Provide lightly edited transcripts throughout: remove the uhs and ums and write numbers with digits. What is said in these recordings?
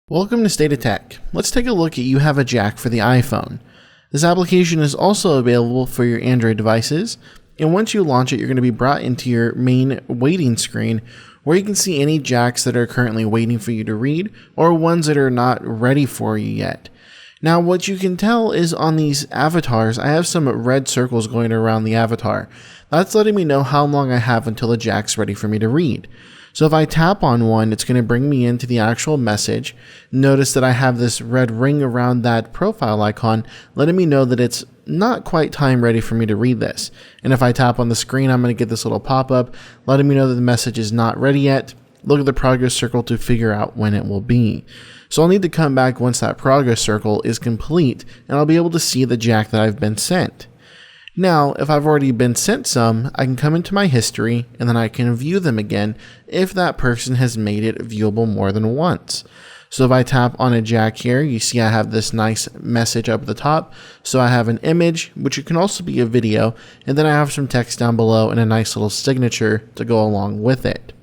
Welcome to State of Tech. Let's take a look at You Have a Jack for the iPhone. This application is also available for your Android devices, and once you launch it, you're going to be brought into your main waiting screen where you can see any jacks that are currently waiting for you to read or ones that are not ready for you yet. Now, what you can tell is on these avatars, I have some red circles going around the avatar. That's letting me know how long I have until the jack's ready for me to read. So if I tap on one, it's going to bring me into the actual message. Notice that I have this red ring around that profile icon, letting me know that it's not quite time ready for me to read this. And if I tap on the screen, I'm going to get this little pop-up, letting me know that the message is not ready yet. Look at the progress circle to figure out when it will be. So I'll need to come back once that progress circle is complete, and I'll be able to see the jack that I've been sent. Now, if I've already been sent some, I can come into my history, and then I can view them again if that person has made it viewable more than once. So if I tap on a jack here, you see I have this nice message up at the top. So I have an image, which can also be a video, and then I have some text down below and a nice little signature to go along with it.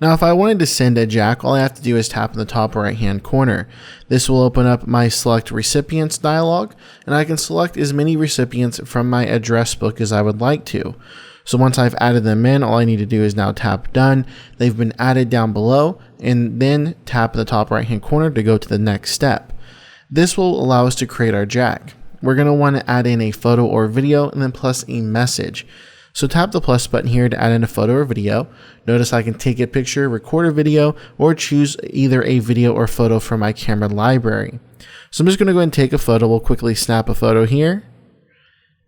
Now, if I wanted to send a jack, all I have to do is tap in the top right hand corner. This will open up my select recipients dialog, and I can select as many recipients from my address book as I would like to. So once I've added them in, all I need to do is now tap done. They've been added down below, and then tap in the top right hand corner to go to the next step. This will allow us to create our jack. We're going to want to add in a photo or video and then plus a message. So tap the plus button here to add in a photo or video. Notice I can take a picture, record a video, or choose either a video or photo from my camera library. So I'm just going to go ahead and take a photo. We'll quickly snap a photo here.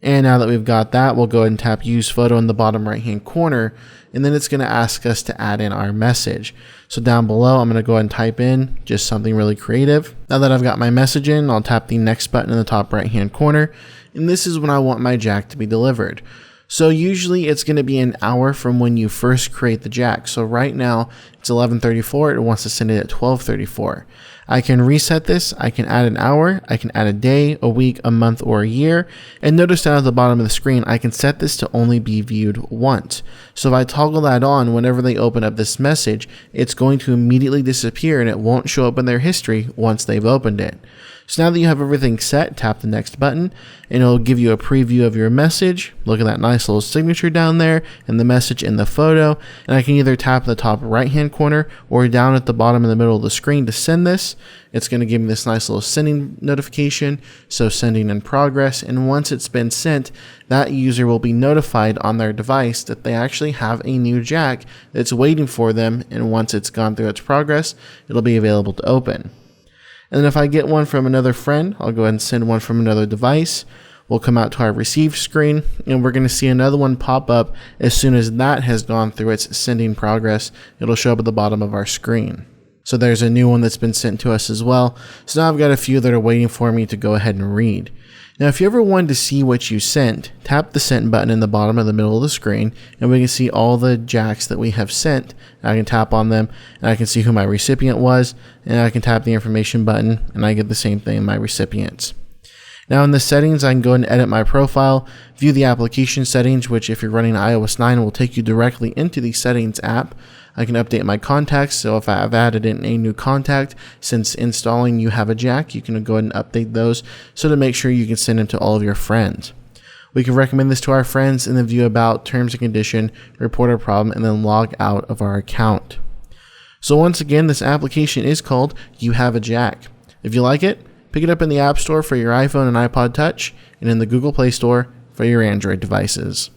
And now that we've got that, we'll go ahead and tap use photo in the bottom right hand corner, and then it's going to ask us to add in our message. So down below, I'm going to go ahead and type in just something really creative. Now that I've got my message in, I'll tap the next button in the top right hand corner, and this is when I want my jack to be delivered. So usually it's going to be an hour from when you first create the jack. So right now it's 11:34. It wants to send it at 12:34. I can reset this. I can add an hour. I can add a day, a week, a month, or a year. And notice down at the bottom of the screen, I can set this to only be viewed once. So if I toggle that on, whenever they open up this message, it's going to immediately disappear and it won't show up in their history once they've opened it. So now that you have everything set, tap the next button and it'll give you a preview of your message. Look at that nice little signature down there and the message in the photo. And I can either tap the top right hand corner or down at the bottom in the middle of the screen to send this. It's going to give me this nice little sending notification. So sending in progress. And once it's been sent, that user will be notified on their device that they actually have a new jack that's waiting for them. And once it's gone through its progress, it'll be available to open. And then if I get one from another friend, I'll go ahead and send one from another device. We'll come out to our received screen and we're going to see another one pop up as soon as that has gone through its sending progress. It'll show up at the bottom of our screen. So there's a new one that's been sent to us as well. So now I've got a few that are waiting for me to go ahead and read. Now, if you ever wanted to see what you sent, tap the sent button in the bottom of the middle of the screen, and we can see all the jacks that we have sent. I can tap on them, and I can see who my recipient was, and I can tap the information button, and I get the same thing in my recipients. Now in the settings, I can go and edit my profile, view the application settings, which if you're running iOS 9 will take you directly into the settings app. I can update my contacts, so if I've added in a new contact since installing You Have a Jack, you can go ahead and update those so to make sure you can send them to all of your friends. We can recommend this to our friends and then view about, terms and condition, report a problem, and then log out of our account. So once again, this application is called You Have a Jack. If you like it, pick it up in the App Store for your iPhone and iPod Touch, and in the Google Play Store for your Android devices.